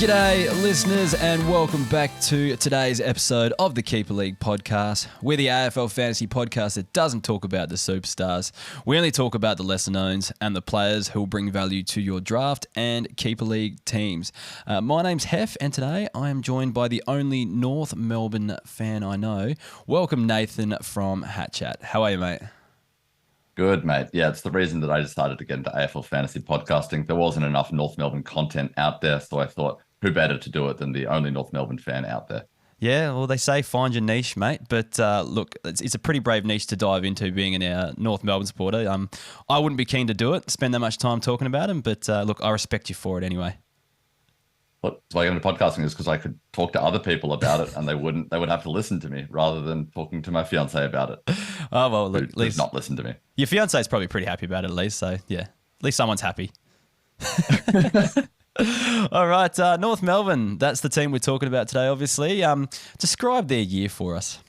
G'day, listeners, and welcome back to today's episode of the Keeper League podcast. We're the AFL fantasy podcast that doesn't talk about the superstars. We only talk about the lesser knowns and the players who will bring value to your draft and Keeper League teams. My name's Heff, and today I am joined by the only North Melbourne fan I know. Welcome, Nathan from Hat Chat. How are you, mate? Good, mate. Yeah, it's the reason that I decided to get into AFL fantasy podcasting. There wasn't enough North Melbourne content out there, so I thought, who better to do it than the only North Melbourne fan out there? Yeah, well, they say find your niche, mate. But look, it's a pretty brave niche to dive into, being a North Melbourne supporter. I wouldn't be keen to do it, spend that much time talking about him. But look, I respect you for it anyway. That's why I got into podcasting, is because I could talk to other people about it, and they would have to listen to me rather than talking to my fiance about it. Oh well, look, at least not listen to me. Your fiance is probably pretty happy about it, at least. So yeah, at least someone's happy. All right, North Melbourne. That's the team we're talking about today. Obviously, describe their year for us.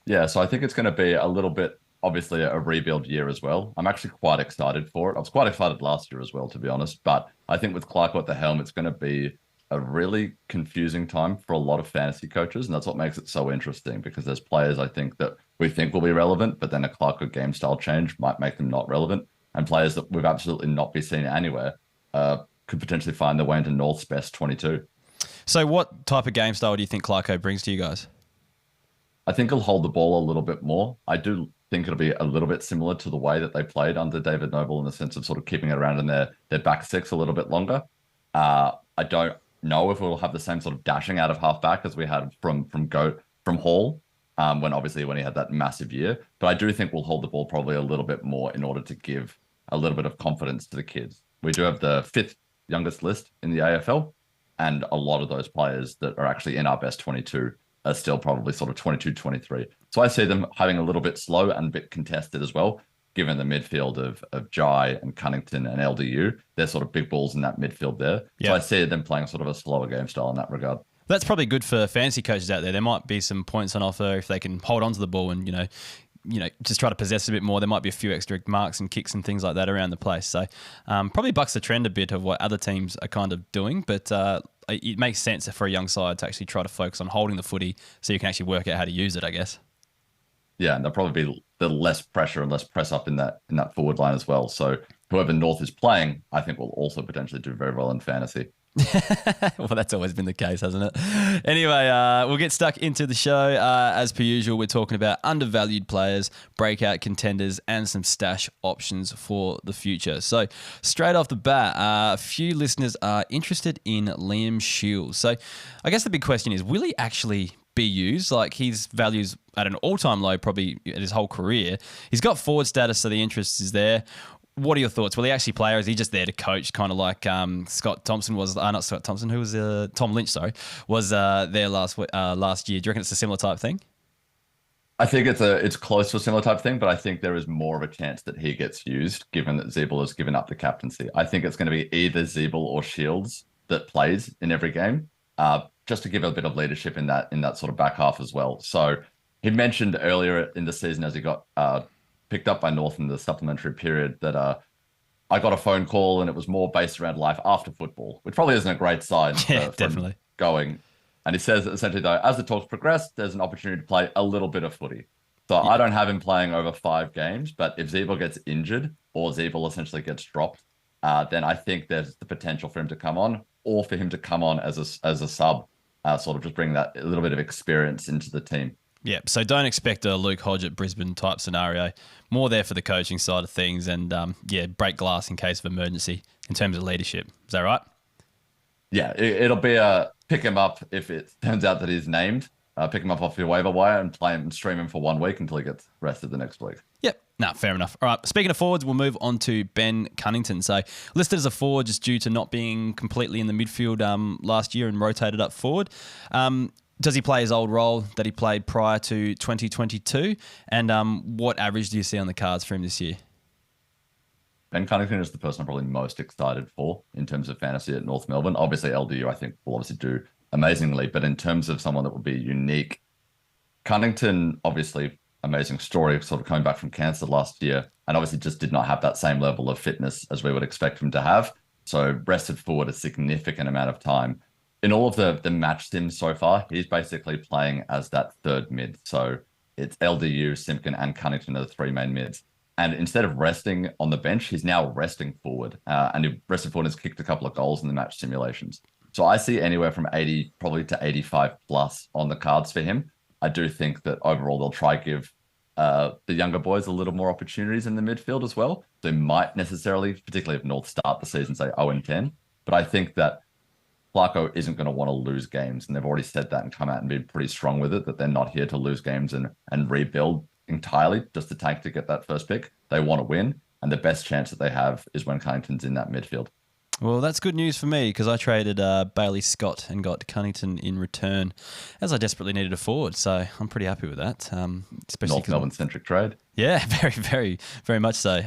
Yeah, so I think it's going to be a little bit, obviously, a rebuild year as well. I'm actually quite excited for it. I was quite excited last year as well, to be honest. But I think with Clarko at the helm, it's going to be a really confusing time for a lot of fantasy coaches, and that's what makes it so interesting, because there's players I think that we think will be relevant, but then a Clarko game style change might make them not relevant, and players that we've absolutely not been seen anywhere could potentially find their way into North's best 22. So what type of game style do you think Clarko brings to you guys? I think he'll hold the ball a little bit more. I do think it'll be a little bit similar to the way that they played under David Noble, in the sense of sort of keeping it around in their back six a little bit longer. I don't know if we'll have the same sort of dashing out of halfback as we had from Hall, when he had that massive year. But I do think we'll hold the ball probably a little bit more in order to give a little bit of confidence to the kids. We do have the fifth youngest list in the AFL, and a lot of those players that are actually in our best 22 are still probably sort of 22, 23. So I see them having a little bit slow and a bit contested as well, given the midfield of Jai and Cunnington and LDU. They're sort of big balls in that midfield there. Yep. So I see them playing sort of a slower game style in that regard. That's probably good for fantasy coaches out there. There might be some points on offer if they can hold on to the ball and, just try to possess a bit more. There might be a few extra marks and kicks and things like that around the place. So probably bucks the trend a bit of what other teams are kind of doing, but it makes sense for a young side to actually try to focus on holding the footy so you can actually work out how to use it, I guess. Yeah, and there'll probably be the less pressure and less press up in that forward line as well. So whoever North is playing, I think will also potentially do very well in fantasy. Well, that's always been the case, hasn't it? Anyway, we'll get stuck into the show. As per usual, we're talking about undervalued players, breakout contenders, and some stash options for the future. So straight off the bat, a few listeners are interested in Liam Shiels. So I guess the big question is, will he actually be used? Like, his value's at an all-time low probably at his whole career. He's got forward status, so the interest is there. What are your thoughts? Will he actually play, or is he just there to coach, kind of like Scott Thompson was? Not Scott Thompson, who was Tom Lynch? Sorry, was there last year. Do you reckon it's a similar type thing? I think it's close to a similar type thing, but I think there is more of a chance that he gets used, given that Zeeble has given up the captaincy. I think it's going to be either Zeeble or Shiels that plays in every game, just to give a bit of leadership in that sort of back half as well. So he mentioned earlier in the season, as he got picked up by North in the supplementary period, that I got a phone call and it was more based around life after football, which probably isn't a great sign. Yeah, definitely. Going. And he says that essentially, though, as the talks progress, there's an opportunity to play a little bit of footy. So yeah. I don't have him playing over 5 games, but if Zeeble gets injured or Zeeble essentially gets dropped, then I think there's the potential for him to come on, or for him to come on as a sub, sort of just bring that a little bit of experience into the team. Yeah, so don't expect a Luke Hodge at Brisbane type scenario. More there for the coaching side of things, and break glass in case of emergency in terms of leadership. Is that right? Yeah, it'll be a pick him up if it turns out that he's named. Pick him up off your waiver wire and play him and stream him for 1 week until he gets rested the next week. Yep. No, fair enough. All right. Speaking of forwards, we'll move on to Ben Cunnington. So listed as a forward just due to not being completely in the midfield last year and rotated up forward. Does he play his old role that he played prior to 2022? And what average do you see on the cards for him this year? Ben Cunnington is the person I'm probably most excited for in terms of fantasy at North Melbourne. Obviously, LDU, I think, will obviously do amazingly. But in terms of someone that would be unique, Cunnington, obviously, amazing story, sort of coming back from cancer last year, and obviously just did not have that same level of fitness as we would expect him to have. So rested forward a significant amount of time. In all of the match sims so far, he's basically playing as that third mid. So it's LDU, Simpkin, and Cunnington are the three main mids. And instead of resting on the bench, he's now resting forward. And he rested forward and has kicked a couple of goals in the match simulations. So I see anywhere from 80 probably to 85 plus on the cards for him. I do think that overall they'll try give the younger boys a little more opportunities in the midfield as well. They might necessarily, particularly if North start the season, say 0-10. But I think that Clarko isn't going to want to lose games. And they've already said that and come out and been pretty strong with it, that they're not here to lose games and rebuild entirely just to tank to get that first pick. They want to win. And the best chance that they have is when Cunnington's in that midfield. Well, that's good news for me because I traded Bailey Scott and got Cunnington in return as I desperately needed a forward. So I'm pretty happy with that. Especially North Melbourne-centric trade. Yeah, very, very, very much so.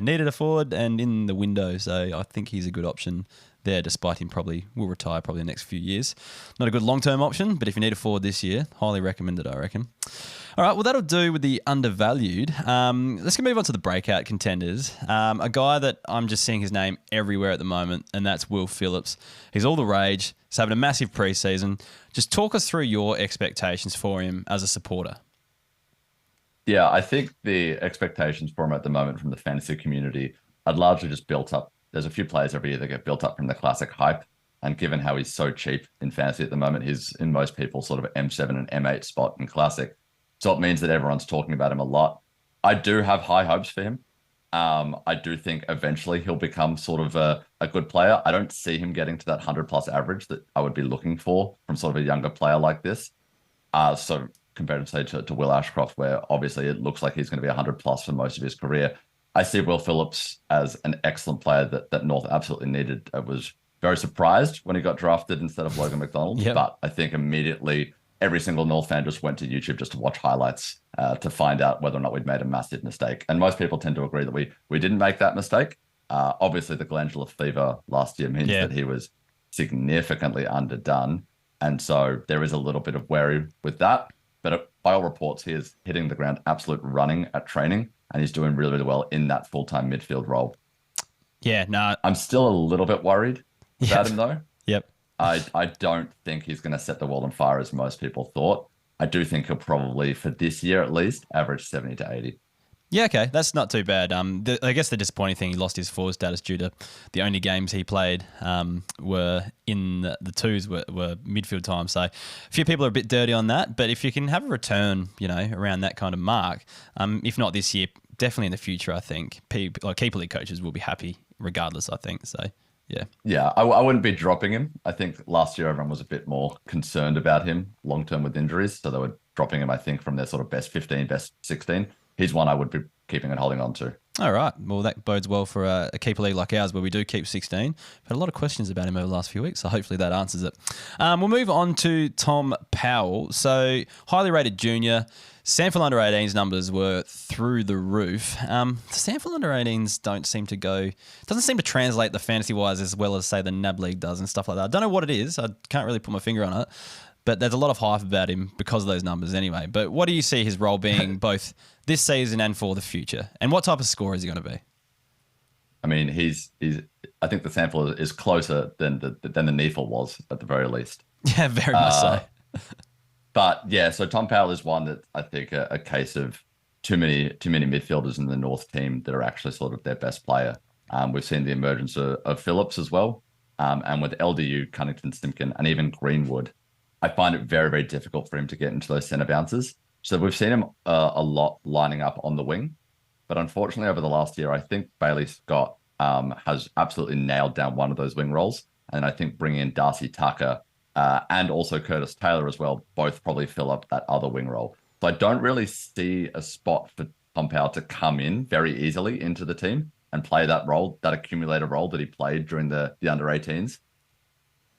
Needed a forward and in the window. So I think he's a good option there, despite him probably will retire probably in the next few years. Not a good long-term option, but if you need a forward this year, highly recommended, I reckon. All right, well, that'll do with the undervalued. Let's move on to the breakout contenders. A guy that I'm just seeing his name everywhere at the moment, and that's Will Phillips. He's all the rage. He's having a massive preseason. Just talk us through your expectations for him as a supporter. Yeah, I think the expectations for him at the moment from the fantasy community are largely just built up. There's a few players every year that get built up from the classic hype. And given how he's so cheap in fantasy at the moment, he's in most people's sort of M7 and M8 spot in classic. So it means that everyone's talking about him a lot. I do have high hopes for him. I do think eventually he'll become sort of a good player. I don't see him getting to that 100 plus average that I would be looking for from sort of a younger player like this. So compared to, say, to Will Ashcroft, where obviously it looks like he's going to be 100 plus for most of his career. I see Will Phillips as an excellent player that North absolutely needed. I was very surprised when he got drafted instead of Logan McDonald, but I think immediately every single North fan just went to YouTube just to watch highlights to find out whether or not we'd made a massive mistake. And most people tend to agree that we didn't make that mistake. Obviously, the glandular fever last year means that he was significantly underdone. And so there is a little bit of worry with that. But by all reports, he is hitting the ground absolute running at training. And he's doing really, really well in that full-time midfield role. Yeah, no. I'm still a little bit worried about him, though. Yep. I don't think he's going to set the world on fire as most people thought. I do think he'll probably, for this year at least, average 70 to 80. Yeah, okay. That's not too bad. I guess the disappointing thing, he lost his forward status due to the only games he played were in the twos were midfield time. So a few people are a bit dirty on that. But if you can have a return, around that kind of mark, if not this year, definitely in the future, I think keeper league coaches will be happy regardless, I think. So, yeah. Yeah, I wouldn't be dropping him. I think last year everyone was a bit more concerned about him long-term with injuries. So they were dropping him, I think, from their sort of best 15, best 16. He's one I would be keeping and holding on to. All right. Well, that bodes well for a keeper league like ours where we do keep 16. We've had a lot of questions about him over the last few weeks, so hopefully that answers it. We'll move on to Tom Powell. So, highly rated junior. Sample under 18s numbers were through the roof. The Sample under 18s doesn't seem to translate the fantasy-wise as well as, say, the NAB League does and stuff like that. I don't know what it is. I can't really put my finger on it. But there's a lot of hype about him because of those numbers anyway. But what do you see his role being both this season and for the future? And what type of scorer is he going to be? I mean, I think the sample is closer than the NEFL was at the very least. Yeah, very much so. But yeah, so Tom Powell is one that I think a case of too many midfielders in the North team that are actually sort of their best player. We've seen the emergence of Phillips as well. And with LDU, Cunnington, Simpkin, and even Greenwood, I find it very, very difficult for him to get into those centre bounces. So we've seen him a lot lining up on the wing. But unfortunately, over the last year, I think Bailey Scott has absolutely nailed down one of those wing roles. And I think bringing in Darcy Tucker and also Curtis Taylor as well, both probably fill up that other wing role. So I don't really see a spot for Tom Powell to come in very easily into the team and play that role, that accumulator role that he played during the under 18s.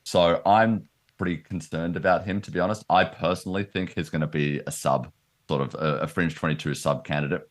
So I'm pretty concerned about him, to be honest. I personally think he's going to be a sub, sort of a fringe 22 sub candidate.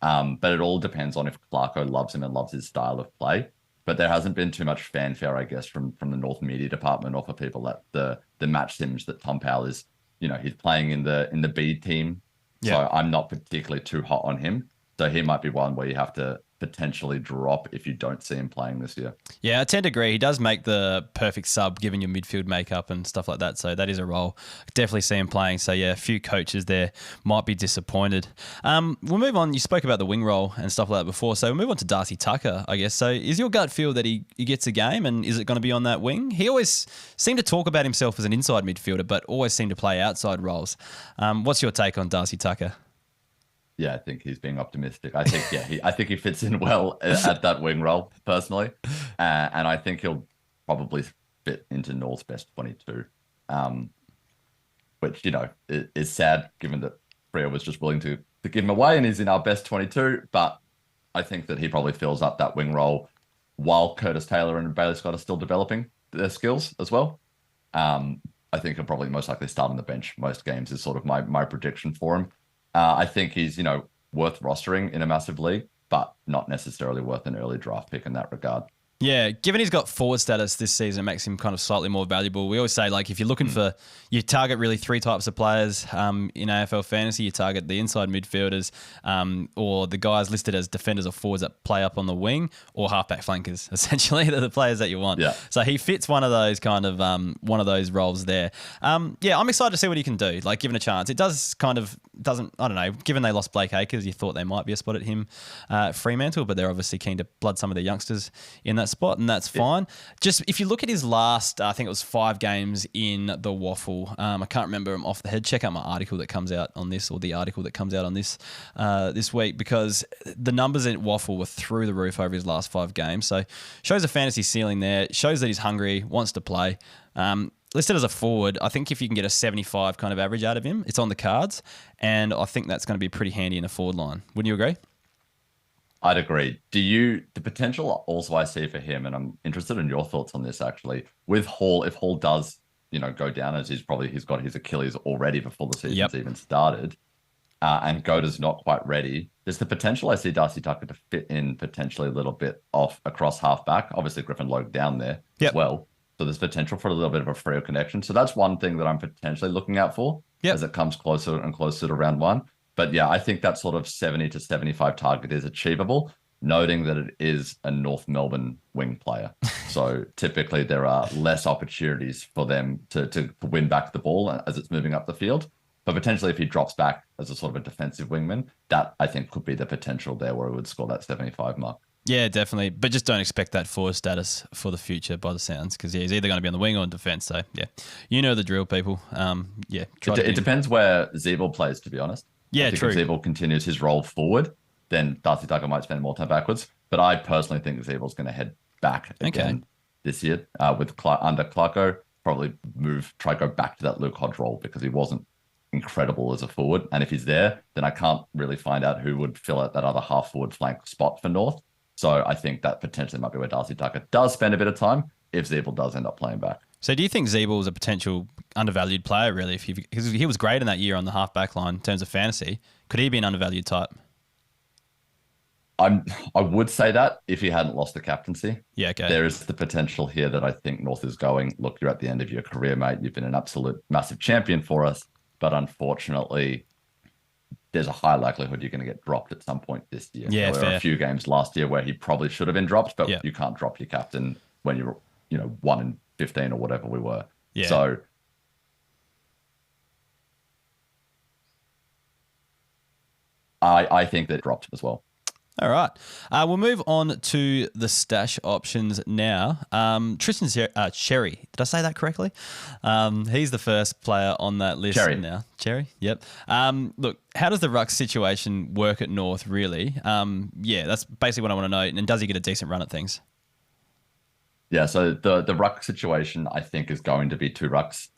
But it all depends on if Clarko loves him and loves his style of play. But there hasn't been too much fanfare, I guess, from the North media department or for people at the match sims that Tom Powell is, he's playing in the B team. Yeah. So I'm not particularly too hot on him. So he might be one where you have to potentially drop if you don't see him playing this year. Yeah, I tend to agree. He does make the perfect sub given your midfield makeup and stuff like that. So that is a role. Definitely see him playing. So yeah, a few coaches there might be disappointed. We'll move on. You spoke about the wing role and stuff like that before. So we'll move on to Darcy Tucker, I guess. So is your gut feel that he gets a game, and is it going to be on that wing? He always seemed to talk about himself as an inside midfielder, but always seemed to play outside roles. What's your take on Darcy Tucker? Yeah, I think he's being optimistic. I think, I think he fits in well at that wing role, personally. And I think he'll probably fit into North's best 22, which, is sad given that Freo was just willing to give him away and he's in our best 22. But I think that he probably fills up that wing role while Curtis Taylor and Bailey Scott are still developing their skills as well. I think he'll probably most likely start on the bench most games is sort of my prediction for him. I think he's, worth rostering in a massive league, but not necessarily worth an early draft pick in that regard. Yeah, given he's got forward status this season, it makes him kind of slightly more valuable. We always say, like, if you're looking for, you target really three types of players in AFL fantasy. You target the inside midfielders or the guys listed as defenders or forwards that play up on the wing, or halfback flankers. Essentially, they're the players that you want. Yeah. So he fits one of those kind of one of those roles there. Yeah, I'm excited to see what he can do. Like, given a chance, it doesn't. I don't know. Given they lost Blake Acres, you thought they might be a spot at him, Fremantle, but they're obviously keen to blood some of the youngsters in that spot, and that's fine. Just if you look at his last, I think it was 5 games in the Waffle. I can't remember him off the head. Check out my article that comes out on this, or the article that comes out on this this week, because the numbers in Waffle were through the roof over his last 5 games. So shows a fantasy ceiling there. Shows that he's hungry, wants to play. Listed as a forward, I think if you can get a 75 kind of average out of him, it's on the cards, and I think that's going to be pretty handy in a forward line. Wouldn't you agree? I'd agree. The potential also I see for him, and I'm interested in your thoughts on this actually, with Hall, if Hall does, go down, as he's got his Achilles already before the season's even started, and Goda's not quite ready, there's the potential I see Darcy Tucker to fit in potentially a little bit off across halfback. Obviously Griffin Logue down there as well. So there's potential for a little bit of a Freo connection. So that's one thing that I'm potentially looking out for as it comes closer and closer to round 1. But yeah, I think that sort of 70 to 75 target is achievable, noting that it is a North Melbourne wing player. So typically there are less opportunities for them to win back the ball as it's moving up the field. But potentially if he drops back as a sort of a defensive wingman, that I think could be the potential there where he would score that 75 mark. Yeah, definitely. But just don't expect that forward status for the future by the sounds, because he's either going to be on the wing or in defence. So yeah, you know the drill, people. It depends where Zeeble plays, to be honest. Yeah, I think true. If Zeeble continues his role forward, then Darcy Tucker might spend more time backwards. But I personally think Zeeble's going to head back again this year with under Clarko. Probably try to go back to that Luke Hodge role because he wasn't incredible as a forward. And if he's there, then I can't really find out who would fill out that other half forward flank spot for North. So I think that potentially might be where Darcy Tucker does spend a bit of time if Zeeble does end up playing back. So do you think Zeeble is a potential undervalued player, really? Because he was great in that year on the half-back line in terms of fantasy. Could he be an undervalued type? I would say that if he hadn't lost the captaincy. Yeah, okay. There is the potential here that I think North is going, look, you're at the end of your career, mate. You've been an absolute massive champion for us. But unfortunately, there's a high likelihood you're going to get dropped at some point this year. Yeah, there were a few games last year where he probably should have been dropped, but you can't drop your captain when you're, 1 in 15 or whatever we were. Yeah. So I think that dropped as well. All right. We'll move on to the stash options now. Tristan Cherry. Did I say that correctly? He's the first player on that list now. Cherry, yep. Look, how does the ruck situation work at North, really? That's basically what I want to know. And does he get a decent run at things? Yeah, so the ruck situation, I think, is going to be 2 rucks.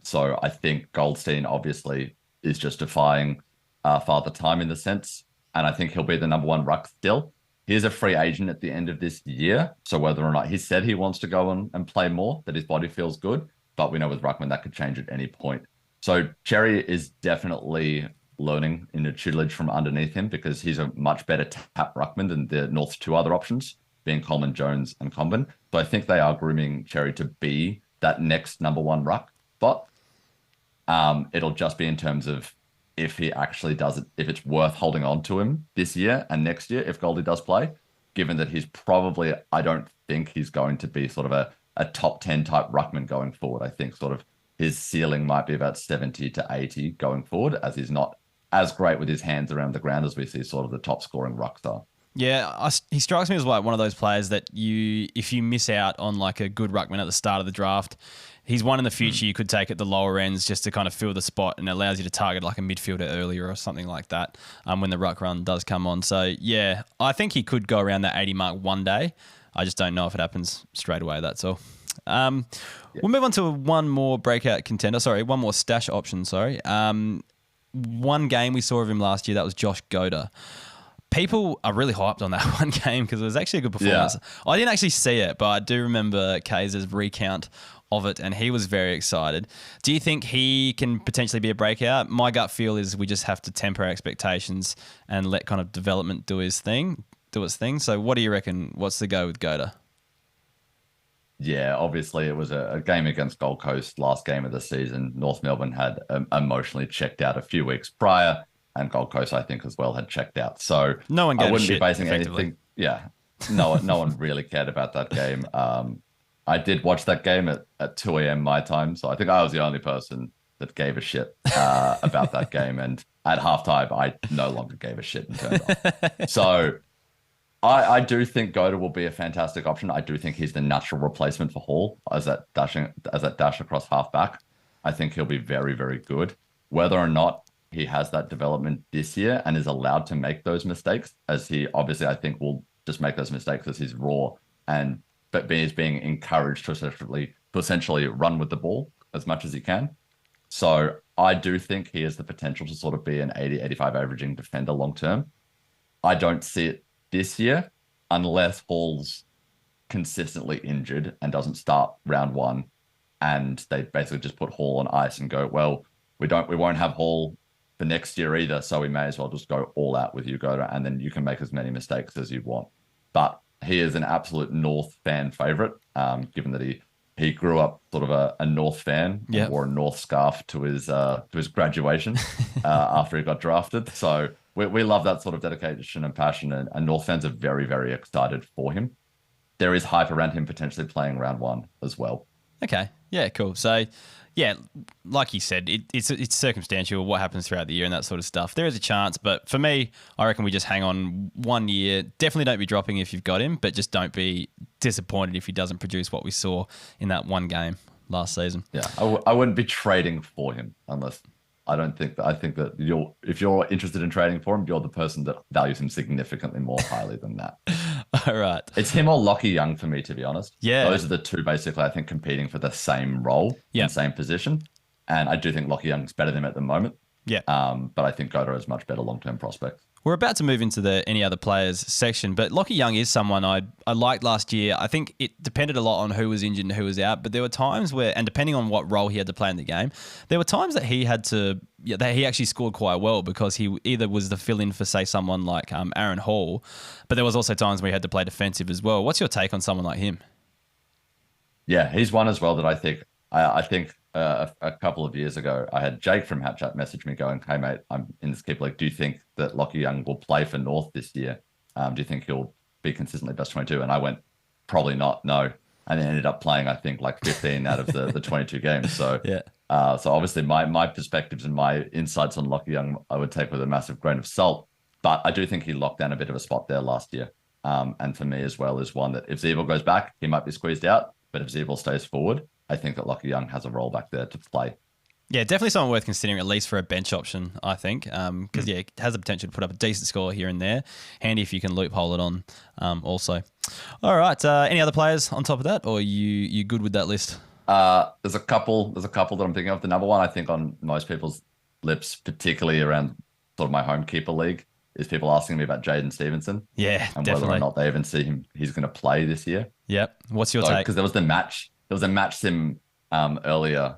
So I think Goldstein, obviously, is just defying Father Time in the sense. And I think he'll be the number 1 ruck still. He's a free agent at the end of this year. So whether or not he said he wants to go and play more, that his body feels good. But we know with ruckman that could change at any point. So Cherry is definitely learning in the tutelage from underneath him because he's a much better tap ruckman than the North's 2 other options, being Coleman, Jones, and Comben. So I think they are grooming Cherry to be that next number 1 ruck. But it'll just be in terms of if he actually does it, if it's worth holding on to him this year and next year if Goldie does play, given that he's probably, I don't think he's going to be sort of a top 10 type ruckman going forward. I think sort of his ceiling might be about 70 to 80 going forward, as he's not as great with his hands around the ground as we see sort of the top scoring rucks are. Yeah, he strikes me as like one of those players that if you miss out on like a good ruckman at the start of the draft, he's one in the future you could take at the lower ends just to kind of fill the spot, and allows you to target like a midfielder earlier or something like that when the ruck run does come on. So yeah, I think he could go around that 80 mark one day. I just don't know if it happens straight away, that's all. We'll move on to one more breakout contender. Sorry, one more stash option, sorry. One game we saw of him last year, that was Josh Goda. People are really hyped on that one game because it was actually a good performance. Yeah. I didn't actually see it, but I do remember Kaiser's recount of it, and he was very excited. Do you think he can potentially be a breakout? My gut feel is we just have to temper our expectations and let kind of development do its thing. So what do you reckon? What's the go with Goda? Yeah, obviously it was a game against Gold Coast, last game of the season. North Melbourne had emotionally checked out a few weeks prior, and Gold Coast, I think, as well had checked out. So no one I wouldn't be basing anything. Yeah, no one really cared about that game. I did watch that game at 2 a.m. my time, so I think I was the only person that gave a shit about that game. And at halftime, I no longer gave a shit and turned off. So I do think Goda will be a fantastic option. I do think he's the natural replacement for Hall as that dash across halfback. I think he'll be very, very good. Whether or not he has that development this year and is allowed to make those mistakes, as he obviously I think will just make those mistakes as he's raw, but is being encouraged to essentially run with the ball as much as he can. So I do think he has the potential to sort of be an 80, 85 averaging defender long term. I don't see it this year unless Hall's consistently injured and doesn't start round one, and they basically just put Hall on ice and go, well, we won't have Hall for next year either, so we may as well just go all out with you, Goda, and then you can make as many mistakes as you want. But he is an absolute North fan favorite, given that he grew up sort of a North fan, and wore a North scarf to his graduation after he got drafted. So we love that sort of dedication and passion, and North fans are very, very excited for him. There is hype around him potentially playing round one as well. Okay. Yeah, cool. So, yeah, like you said, it's circumstantial what happens throughout the year and that sort of stuff. There is a chance, but for me, I reckon we just hang on 1 year. Definitely don't be dropping if you've got him, but just don't be disappointed if he doesn't produce what we saw in that one game last season. Yeah, I wouldn't be trading for him unless... I think that if you're interested in trading for him, you're the person that values him significantly more highly than that. All right. It's him or Lockie Young for me, to be honest. Yeah. Those are the two basically, I think, competing for the same role and same position. And I do think Lockie Young's better than him at the moment. Yeah. But I think Goda is much better long-term prospect. We're about to move into the any other players section, but Lockie Young is someone I liked last year. I think it depended a lot on who was injured and who was out, but there were times where, and depending on what role he had to play in the game, there were times that he had to, that he actually scored quite well because he either was the fill-in for, say, someone like Aaron Hall, but there was also times where he had to play defensive as well. What's your take on someone like him? Yeah, he's one as well that I think a couple of years ago, I had Jake from Hatchat message me going, hey, mate, I'm in this keep. Like, do you think that Lockie Young will play for North this year? Do you think he'll be consistently best 22? And I went, probably not, no. And then ended up playing, I think, like 15 out of the 22 games. So, so obviously my perspectives and my insights on Lockie Young, I would take with a massive grain of salt. But I do think he locked down a bit of a spot there last year. And for me as well is one that if Zeeble goes back, he might be squeezed out. But if Zeeble stays forward, I think that Lockie Young has a role back there to play. Yeah, definitely someone worth considering, at least for a bench option, I think. Because, it has the potential to put up a decent score here and there. Handy if you can loophole it on also. All right. Any other players on top of that, or you good with that list? There's a couple that I'm thinking of. The number one, I think, on most people's lips, particularly around sort of my home keeper league, is people asking me about Jaden Stevenson. Yeah, and definitely. whether or not they even see he's going to play this year. Yep. What's your take? Because there was a match sim earlier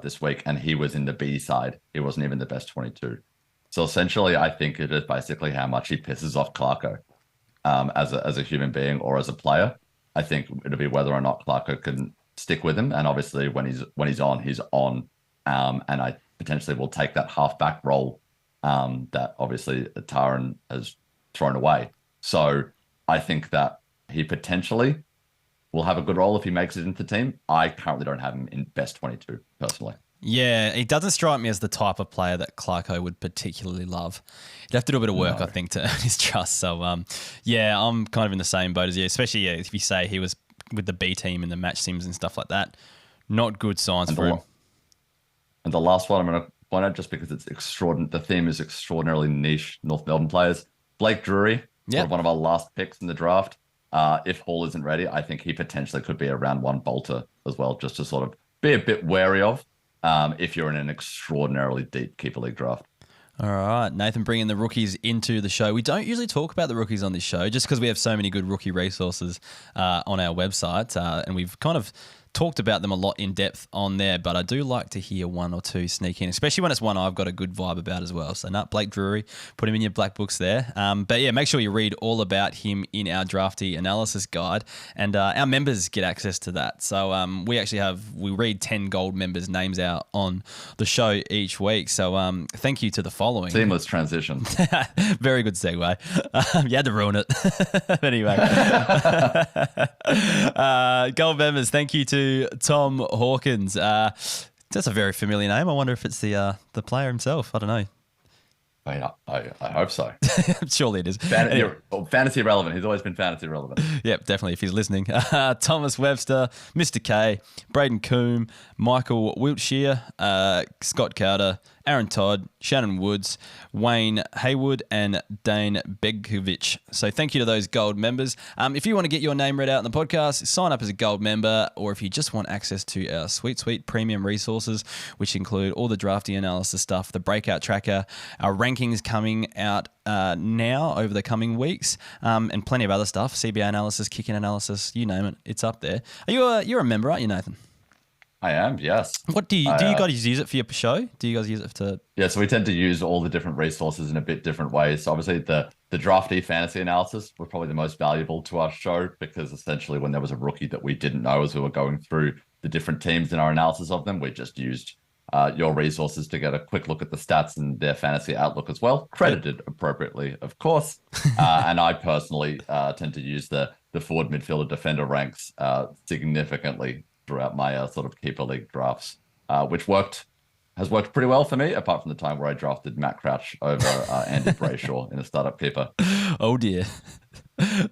this week, and he was in the B side. He wasn't even the best 22. So essentially, I think it is basically how much he pisses off Clarko as a human being or as a player. I think it'll be whether or not Clarko can stick with him, and obviously when he's on, he's on. And I potentially will take that halfback role that obviously Taran has thrown away. So I think that he potentially will have a good role if he makes it into the team. I currently don't have him in best 22 personally. Yeah, he doesn't strike me as the type of player that Clarko would particularly love. He'd have to do a bit of work, I think, to earn his trust. So, yeah, I'm kind of in the same boat as you, especially if you say he was with the B team in the match sims and stuff like that. Not good signs for him. And the last one I'm going to point out, just because it's extraordinary, the theme is extraordinarily niche North Melbourne players. Blake Drury, sort of one of our last picks in the draft. If Hall isn't ready, I think he potentially could be a round 1 bolter as well, just to sort of be a bit wary of if you're in an extraordinarily deep keeper league draft. All right, Nathan, bringing the rookies into the show. We don't usually talk about the rookies on this show just because we have so many good rookie resources on our website, and we've kind of talked about them a lot in depth on there, but I do like to hear one or two sneak in, especially when it's one I've got a good vibe about as well. So, Blake Drury, put him in your black books there. But yeah, make sure you read all about him in our draftee analysis guide, and our members get access to that. So we read 10 gold members' names out on the show each week. So thank you to the following. Seamless transition. Very good segue. You had to ruin it. Anyway, gold members, thank you to Tom Hawkins. That's a very familiar name. I wonder if it's the player himself. I don't know. I hope so. Surely it is. Fantasy relevant. He's always been fantasy relevant. Yep, definitely, if he's listening. Thomas Webster, Mr. K, Braden Coombe, Michael Wiltshire, Scott Carter, Aaron Todd, Shannon Woods, Wayne Haywood, and Dane Begovic. So thank you to those gold members. If you want to get your name read out in the podcast, sign up as a gold member, or if you just want access to our sweet premium resources, which include all the drafty analysis stuff, the breakout tracker, our rankings coming out now over the coming weeks, and plenty of other stuff, CBA analysis, kick-in analysis, you name it, it's up there. You're a member, aren't you, Nathan? I am, yes. What do you guys use it for your show? Do you guys use it to? Yeah, so we tend to use all the different resources in a bit different ways. So obviously the draftee fantasy analysis was probably the most valuable to our show, because essentially when there was a rookie that we didn't know as we were going through the different teams in our analysis of them, we just used your resources to get a quick look at the stats and their fantasy outlook as well, credited appropriately, of course. And I personally tend to use the forward midfielder defender ranks significantly throughout my sort of keeper league drafts, which has worked pretty well for me, apart from the time where I drafted Matt Crouch over Andy Brayshaw in a startup keeper. Oh dear.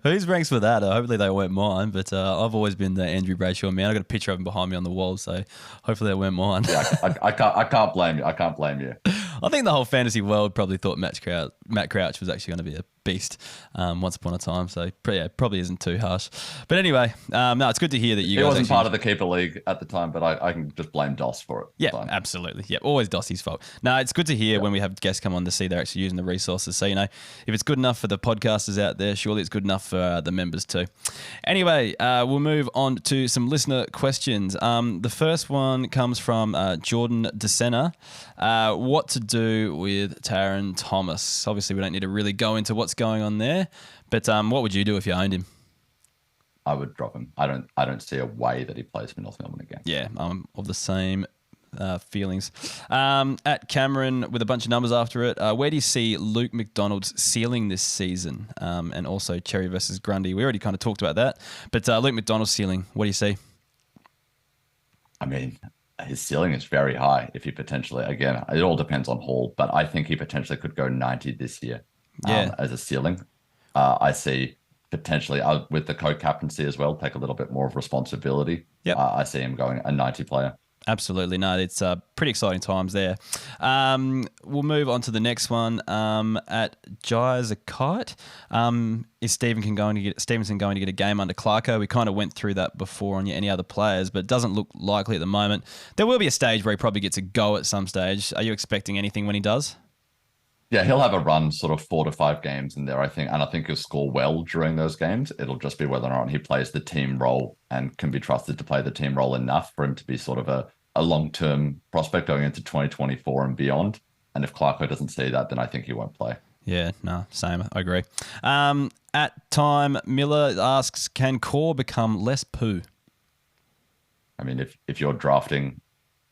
Whose ranks were that? Hopefully they weren't mine, but I've always been the Andrew Brayshaw man. I got a picture of him behind me on the wall, so hopefully they weren't mine. Yeah, I can't blame you. I can't blame you. I think the whole fantasy world probably thought Matt Crouch was actually going to be a beast once upon a time, so yeah, probably isn't too harsh. But anyway, no, it's good to hear that you guys. He wasn't part of the keeper league at the time, but I can just blame Doss for it. Yeah, absolutely. Yeah, always Dossie's fault. No, it's good to hear when we have guests come on to see they're actually using the resources. So, if it's good enough for the podcasters out there, surely it's good enough for the members too. Anyway, we'll move on to some listener questions. The first one comes from Jordan DeSena. What to do with Taran Thomas? Obviously, we don't need to really go into what's going on there, but what would you do if you owned him? I would drop him. I don't see a way that he plays for North Melbourne again. Yeah, I'm of the same feelings. At Cameron with a bunch of numbers after it, where do you see Luke McDonald's ceiling this season? And also Cherry versus Grundy. We already kind of talked about that, but Luke McDonald's ceiling, what do you see? I mean, his ceiling is very high. If he potentially, again, it all depends on Hall, but I think he potentially could go 90 this year as a ceiling. I see potentially with the co-captaincy as well, take a little bit more of responsibility. Yep. I see him going a 90 player. Absolutely. No, it's pretty exciting times there. We'll move on to the next one. At Jais a Kite, is Stevenson going to get a game under Clarko? We kind of went through that before on any other players, but it doesn't look likely at the moment. There will be a stage where he probably gets a go at some stage. Are you expecting anything when he does? Yeah, he'll have a run sort of 4 to 5 games in there, I think. And I think he'll score well during those games. It'll just be whether or not he plays the team role and can be trusted to play the team role enough for him to be sort of a long-term prospect going into 2024 and beyond. And if Clarko doesn't see that, then I think he won't play. Yeah, no, same. I agree. At Time Miller asks, can core become less poo? I mean, if you're drafting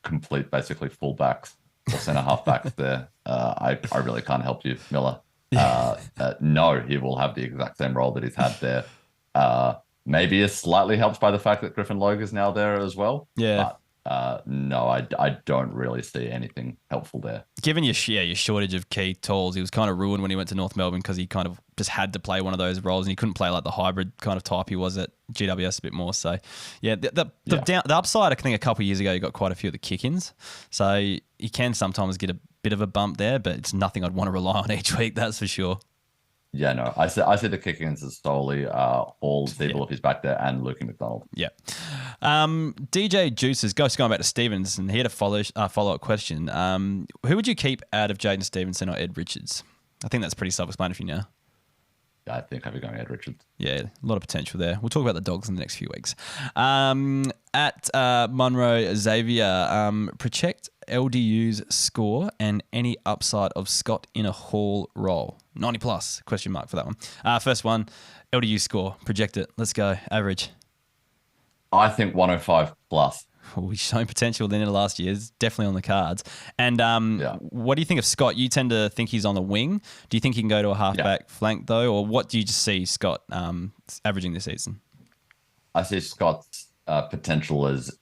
complete, basically fullbacks, or centre half backs there. I really can't help you, Miller. No, he will have the exact same role that he's had there. Maybe is slightly helped by the fact that Griffin Logue is now there as well. Yeah. But no, I don't really see anything helpful there. Given your shortage of key tools, he was kind of ruined when he went to North Melbourne because he kind of just had to play one of those roles and he couldn't play like the hybrid kind of type he was at GWS a bit more. So, yeah, the upside, I think a couple of years ago, you got quite a few of the kick-ins. So you can sometimes get a bit of a bump there, but it's nothing I'd want to rely on each week, that's for sure. Yeah, no, I see the kick-ins as solely Hall, Siebel if he's back there, and Lukey McDonald. Yeah. DJ Juices, going back to Stevenson, he had a follow-up question. Who would you keep out of Jaden Stevenson or Ed Richards? I think that's pretty self-explanatory now. Yeah, I think I'd be going Ed Richards. Yeah, a lot of potential there. We'll talk about the Dogs in the next few weeks. At Munro Xavier, project LDU's score and any upside of Scott in a Hall role. 90 plus, question mark for that one. First one, LDU score, project it. Let's go, average. I think 105 plus. Well, he's shown potential then in the last year. It's definitely on the cards. And what do you think of Scott? You tend to think he's on the wing. Do you think he can go to a halfback flank though? Or what do you just see Scott averaging this season? I see Scott's potential as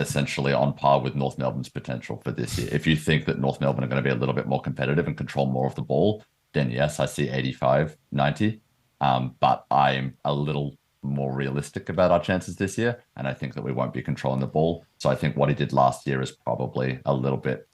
essentially on par with North Melbourne's potential for this year. If you think that North Melbourne are going to be a little bit more competitive and control more of the ball, then yes, I see 85, 90. But I'm a little more realistic about our chances this year, and I think that we won't be controlling the ball. So I think what he did last year is probably a little bit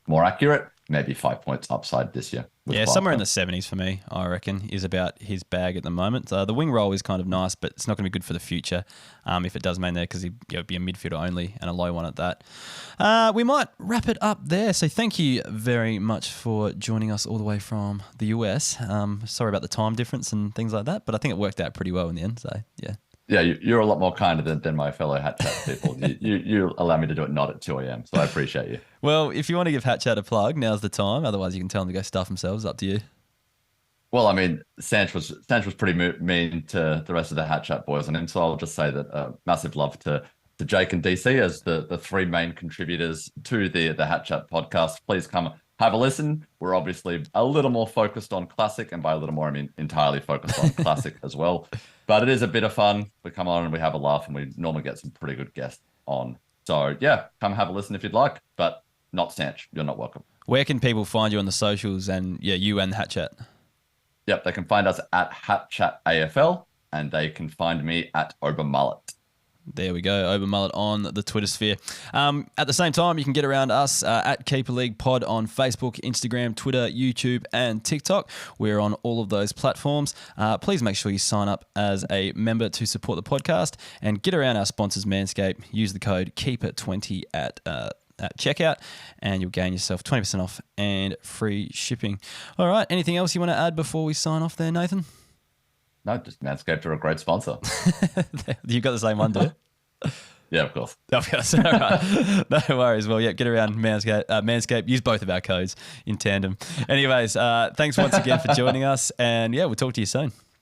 more accurate, maybe 5 points upside this year. Yeah, somewhere in the 70s for me, I reckon, is about his bag at the moment. The wing role is kind of nice, but it's not going to be good for the future if it does remain there because he'd be a midfielder only and a low one at that. We might wrap it up there. So thank you very much for joining us all the way from the US. Sorry about the time difference and things like that, but I think it worked out pretty well in the end. So, yeah. Yeah, you're a lot more kinder than my fellow Hat Chat people. you allow me to do it not at 2 a.m, so I appreciate you. Well, if you want to give Hat Chat a plug, now's the time. Otherwise, you can tell them to go stuff themselves. Up to you. Well, I mean, Sanch was pretty mean to the rest of the Hat Chat boys on him, so I'll just say that massive love to Jake and DC as the three main contributors to the Hat Chat podcast. Please come have a listen. We're obviously a little more focused on classic, and by a little more, I mean entirely focused on classic as well. But it is a bit of fun. We come on and we have a laugh, and we normally get some pretty good guests on. So yeah, come have a listen if you'd like, but not Sanch. You're not welcome. Where can people find you on the socials and you and Hat Chat? Yep, they can find us at Hat Chat AFL, and they can find me at Obermullet. There we go, Obermullet on the Twitter sphere. At the same time, you can get around us at Keeper League Pod on Facebook, Instagram, Twitter, YouTube, and TikTok. We're on all of those platforms. Please make sure you sign up as a member to support the podcast and get around our sponsors, Manscaped. Use the code KEEPER20 at checkout, and you'll gain yourself 20% off and free shipping. All right, anything else you want to add before we sign off there, Nathan? No, just Manscaped are a great sponsor. You've got the same one, do you? Yeah, of course. Of course. All right. No worries. Well, yeah, get around Manscaped. Use both of our codes in tandem. Anyways, thanks once again for joining us. And yeah, we'll talk to you soon.